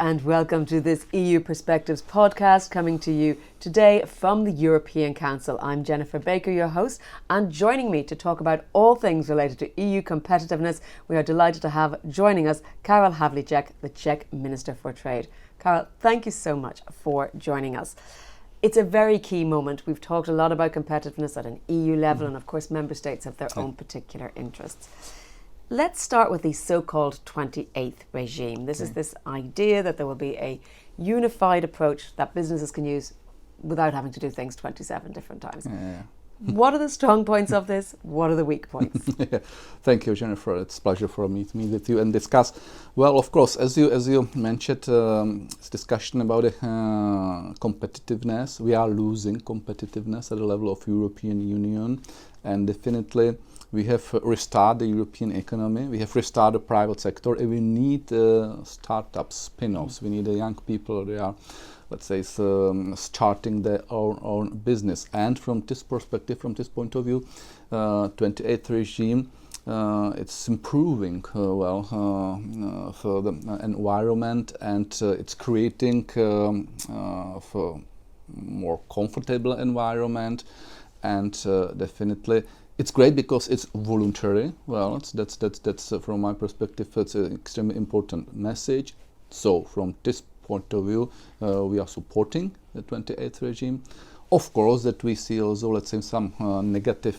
and welcome to this EU Perspectives podcast coming to you today from the European Council. I'm Jennifer Baker, your host, and joining me to talk about all things related to EU competitiveness, we are delighted to have joining us Karel Havlíček, the Czech Minister for Trade. Karel, thank you so much for joining us. It's a very key moment. We've talked a lot about competitiveness at an EU level, and of course member states have their own particular interests. Let's start with the so-called 28th regime. This is this idea that there will be a unified approach that businesses can use without having to do things 27 different times. What are the strong points of this? What are the weak points? Thank you, Jennifer. It's a pleasure for me to meet with you and discuss. Well, of course, as you mentioned, it's discussion about competitiveness. We are losing competitiveness at the level of European Union, and definitely we have restarted the European economy. We have restarted the private sector, and we need startup spin-offs. We need the young people. They are, let's say, starting their own business. And from this perspective, from this point of view, 28th regime, it's improving for the environment, and it's creating for more comfortable environment, and definitely it's great because it's voluntary. Well, that's from my perspective, it's an extremely important message. So from this point of view, we are supporting the 28th regime. Of course, that we see also, let's say, some negative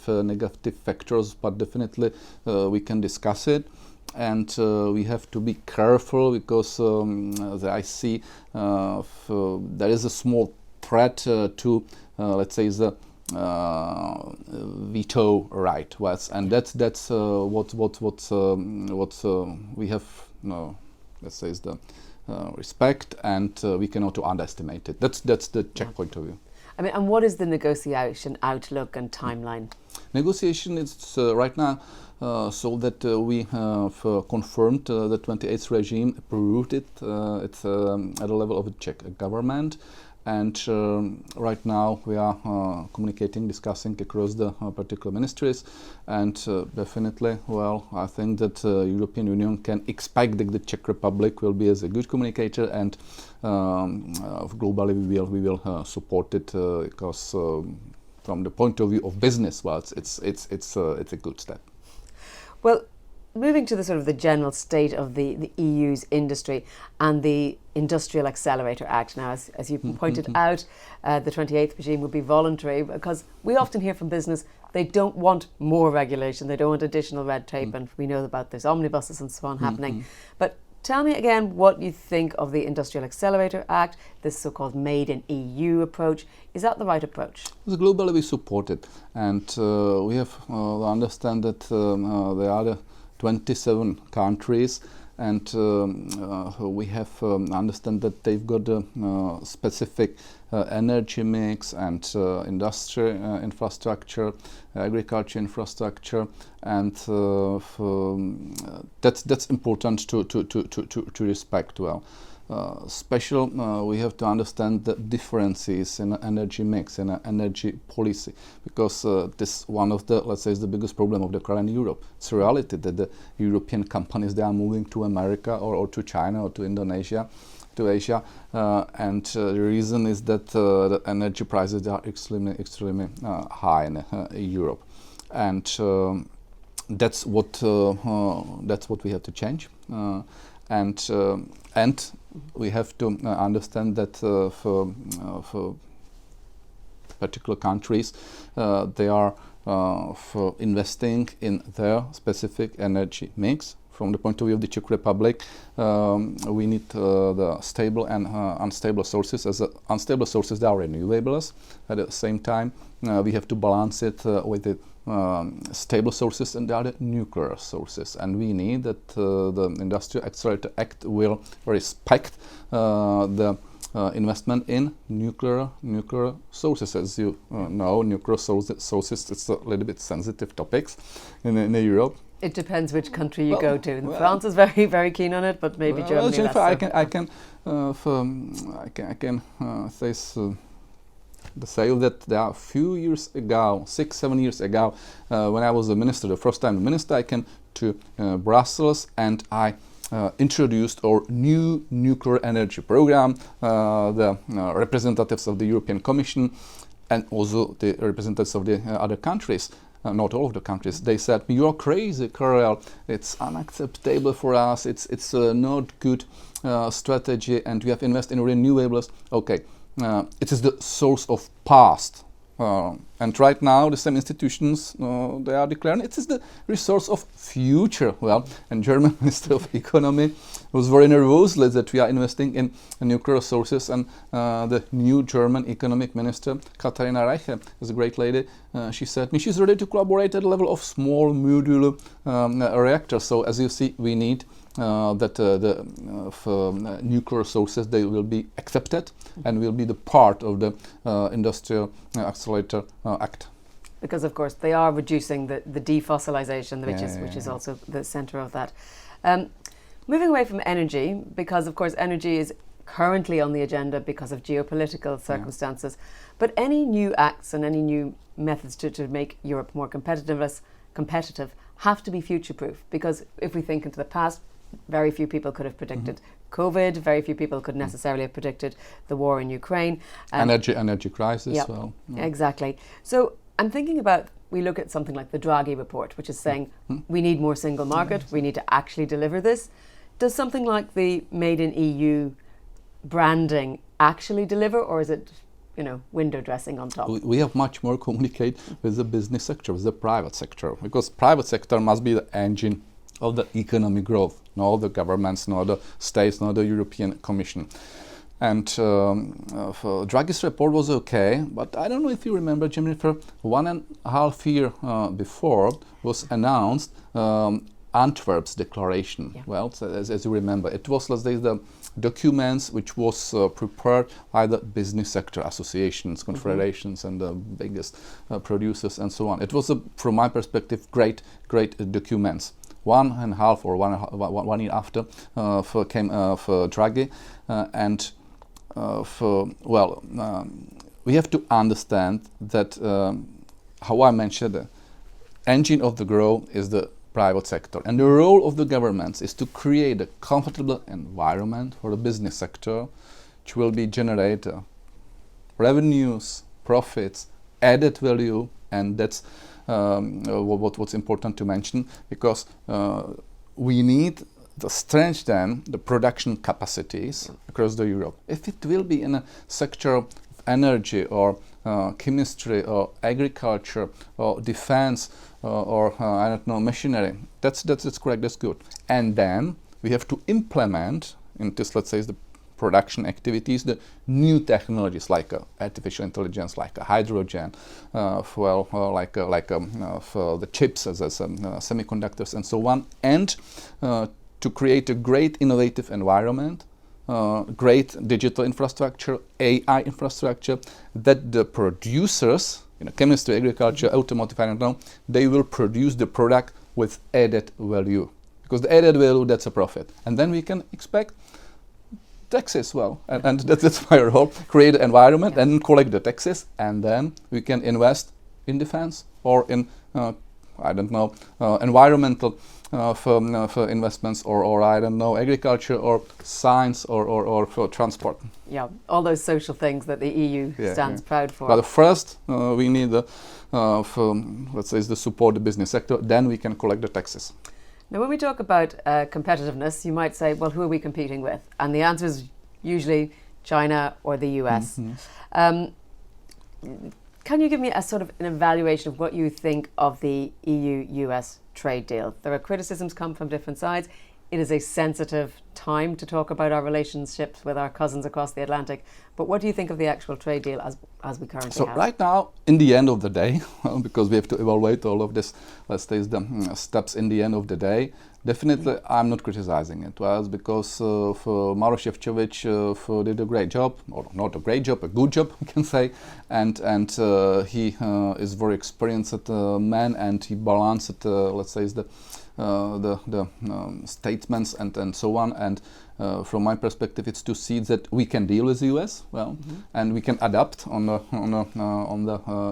factors, but definitely we can discuss it. And we have to be careful because as I see there is a small threat to, let's say, the veto right, and that's what we have, let's say, is the respect, and we cannot underestimate it. That's the Czech point of view. I mean, and what is the negotiation outlook and timeline? Negotiation is right now so that we have confirmed the 28th regime, approved it. It's at the level of the Czech government. And right now we are communicating, discussing across the particular ministries, and definitely, well, I think that European Union can expect that the Czech Republic will be as a good communicator, and globally we will support it because from the point of view of business, well, it's a good step. Well, moving to the sort of the general state of the EU's industry and the Industrial Accelerator Act. Now, as you pointed out, the 28th regime would be voluntary, because we often hear from business they don't want more regulation, they don't want additional red tape, and we know about this omnibuses and so on happening. But tell me again what you think of the Industrial Accelerator Act, this so-called Made in EU approach. Is that the right approach? Globally we support it, and we have to understand that there are the 27 countries, and we have understand that they've got a specific energy mix and industry infrastructure, agriculture infrastructure, and that's important to respect well. We have to understand the differences in energy mix and energy policy, because this one of the, let's say, is the biggest problem of the current Europe. It's a reality that the European companies, they are moving to America or to China or to Indonesia, to Asia, and the reason is that the energy prices are extremely high in Europe, and that's what we have to change. And we have to understand that for particular countries, they are for investing in their specific energy mix. From the point of view of the Czech Republic, we need the stable and unstable sources. As unstable sources, they are renewables. At the same time, we have to balance it with the stable sources, and the other nuclear sources, and we need that the Industrial Accelerator Act will respect the investment in nuclear sources. As you know, nuclear sources, it's a little bit sensitive topics in Europe. It depends which country you go to. France is very, very keen on it, but maybe Germany less so. I can say that there are a few years ago, 6-7 years ago, when I was the first time minister, I came to Brussels, and I introduced our new nuclear energy program. The representatives of the European Commission and also the representatives of the other countries, not all of the countries, they said, "You're crazy, Karel. It's unacceptable for us. It's not good strategy, and we have invested in renewables." Okay, it is the source of past. And right now, the same institutions, they are declaring it is the resource of future. Well, and German Minister of Economy was very nervous that we are investing in nuclear resources. And the new German economic minister, Katharina Reiche, is a great lady. She said, she's ready to collaborate at the level of small modular reactors. So as you see, we need that the nuclear sources, they will be accepted and will be the part of the Industrial Accelerator Act. Because of course they are reducing the defossilization, which is also the center of that. Moving away from energy, because of course energy is currently on the agenda because of geopolitical circumstances, but any new acts and any new methods to make Europe more competitive have to be future-proof, because if we think into the past, very few people could have predicted COVID. Very few people could necessarily have predicted the war in Ukraine. Energy crisis. Yep, well. Exactly. So I'm thinking about, we look at something like the Draghi report, which is saying we need more single market. We need to actually deliver this. Does something like the Made in EU branding actually deliver, or is it, window dressing on top? We have much more communicate with the business sector, with the private sector, because private sector must be the engine of the economic growth, not the governments, not the states, not the European Commission. And Draghi's report was okay, but I don't know if you remember, Jennifer, 1.5 years before was announced Antwerp's declaration. Yeah. Well, so as you remember, it was, let's say, the documents which was prepared by the business sector associations, confederations, and the biggest producers and so on. It was, from my perspective, great documents. 1.5 or 1 year after came for Draghi, and we have to understand that how I mentioned, the engine of the growth is the private sector, and the role of the governments is to create a comfortable environment for the business sector, which will be generate revenues, profits, added value, and that's what's important to mention, because we need to strengthen the production capacities across the Europe. If it will be in a sector of energy or chemistry or agriculture or defense or I don't know, machinery, that's correct, that's good. And then we have to implement in this, let's say, the production activities, the new technologies like artificial intelligence, like hydrogen, for the chips as semiconductors and so on, and to create a great innovative environment, great digital infrastructure, AI infrastructure, that the producers, chemistry, agriculture, automotive, I don't know, they will produce the product with added value, because the added value, that's a profit, and then we can expect taxes. And that's my role, create an environment and collect the taxes, and then we can invest in defense or in environmental for investments, or I don't know, agriculture or science or for transport. Yeah, all those social things that the EU stands proud for. But first we need the support the business sector, then we can collect the taxes. Now, when we talk about competitiveness, you might say, well, who are we competing with? And the answer is usually China or the US. Can you give me a sort of an evaluation of what you think of the EU-US trade deal? There are criticisms come from different sides. It is a sensitive time to talk about our relationships with our cousins across the Atlantic. But what do you think of the actual trade deal as we currently have? So right now, in the end of the day, because we have to evaluate all of this, let's say the steps in the end of the day, definitely I'm not criticizing it. Well, because for Maroš Šefčovič did a great job, or not a great job, a good job, we can say, and he is very experienced man, and he balanced, let's say, the statements and so on, and from my perspective, it's to see that we can deal with the US and we can adapt on the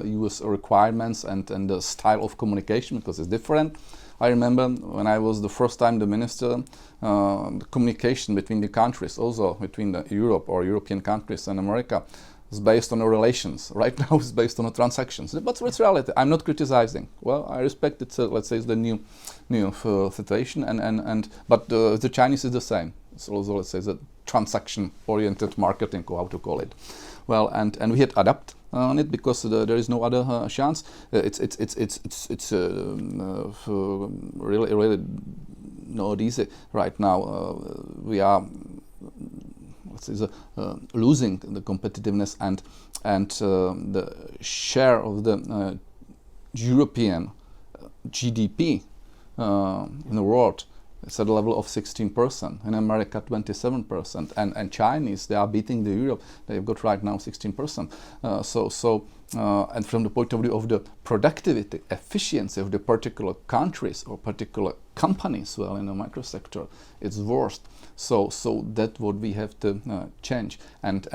US requirements and the style of communication, because it's different. I remember when I was the first time the minister, the communication between the countries, also between the Europe or European countries and America, is based on the relations. Right now it's based on the transactions. But it's reality. I'm not criticizing. Well, I respect it. Let's say it's the new situation. But the Chinese is the same. It's also, let's say, the transaction-oriented marketing, or how to call it. Well, and we had adapt on it because there is no other chance. It's really not easy right now. We are losing the competitiveness and the share of the European GDP in the world is at a level of 16%. In America, 27%, and Chinese, they are beating the Europe. They've got right now 16%. And from the point of view of the productivity, efficiency of the particular countries or particular companies, well, in the micro sector, it's worst. So that's what we have to change, and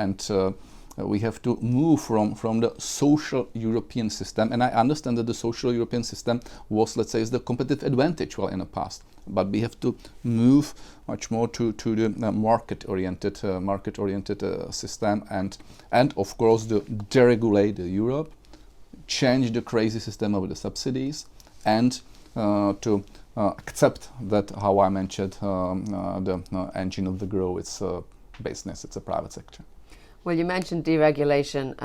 we have to move from the social European system. And I understand that the social European system was, let's say, is the competitive advantage, well, in the past. But we have to move much more to the market-oriented system, and of course the deregulate Europe, change the crazy system of the subsidies, and to accept that, how I mentioned, the engine of the growth, it's business, it's a private sector. Well, you mentioned deregulation,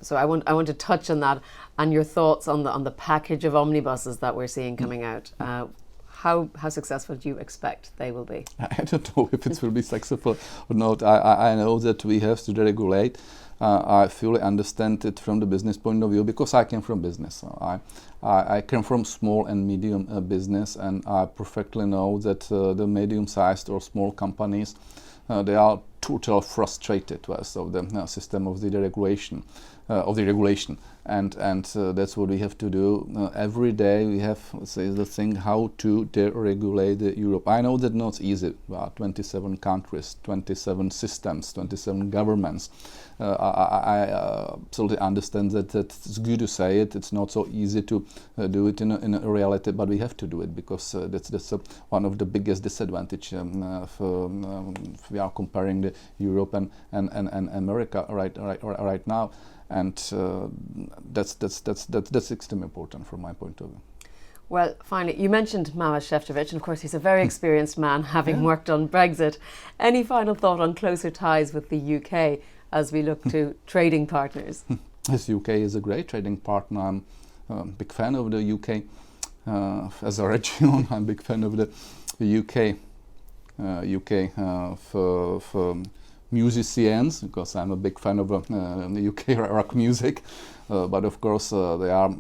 so I want to touch on that and your thoughts on the package of omnibuses that we're seeing coming out. How successful do you expect they will be? I don't know if it will be successful or not. I know that we have to deregulate. I fully understand it from the business point of view because I came from business. I came from small and medium business, and I perfectly know that the medium-sized or small companies, they are totally frustrated with the system of the deregulation, and that's what we have to do. Every day we have, let's say, the thing how to deregulate Europe. I know that not easy. 27 countries, 27 systems, 27 governments. I absolutely understand that it's good to say it. It's not so easy to do it in a reality, but we have to do it because that's one of the biggest disadvantage if we are comparing the Europe and America right now. And that's extremely important from my point of view. Well, finally, you mentioned Maroš Šefčovič, and of course he's a very experienced man, having worked on Brexit. Any final thought on closer ties with the UK as we look to trading partners? Yes, UK is a great trading partner. I'm a big fan of the UK as a region. I'm a big fan of the UK for musicians, because I'm a big fan of the UK rock music. But of course, they are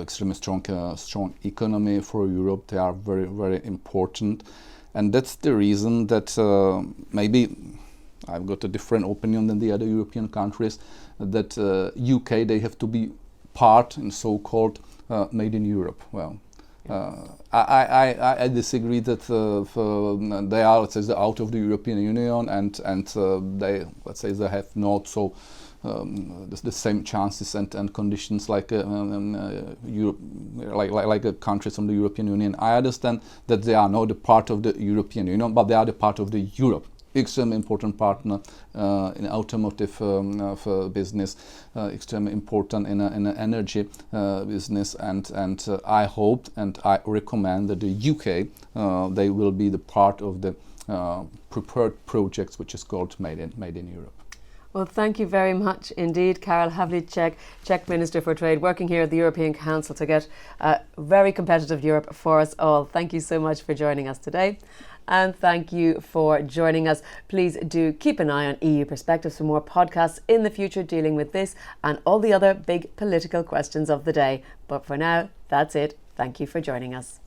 extremely strong economy for Europe. They are very, very important, and that's the reason that maybe I've got a different opinion than the other European countries, that UK, they have to be part in so-called made in Europe. Well, I disagree that they are, let's say, out of the European Union, and they, let's say, they have not so the same chances and conditions like Europe, like countries from the European Union. I understand that they are not a part of the European Union, but they are the part of the Europe. Extremely important partner in automotive business, extremely important in energy business, and I hope and I recommend that the UK they will be the part of the prepared projects, which is called Made in Europe. Well, thank you very much indeed, Karel Havlíček, Czech Minister for Trade, working here at the European Council to get a very competitive Europe for us all. Thank you so much for joining us today. And thank you for joining us. Please do keep an eye on EU Perspectives for more podcasts in the future dealing with this and all the other big political questions of the day. But for now, that's it. Thank you for joining us.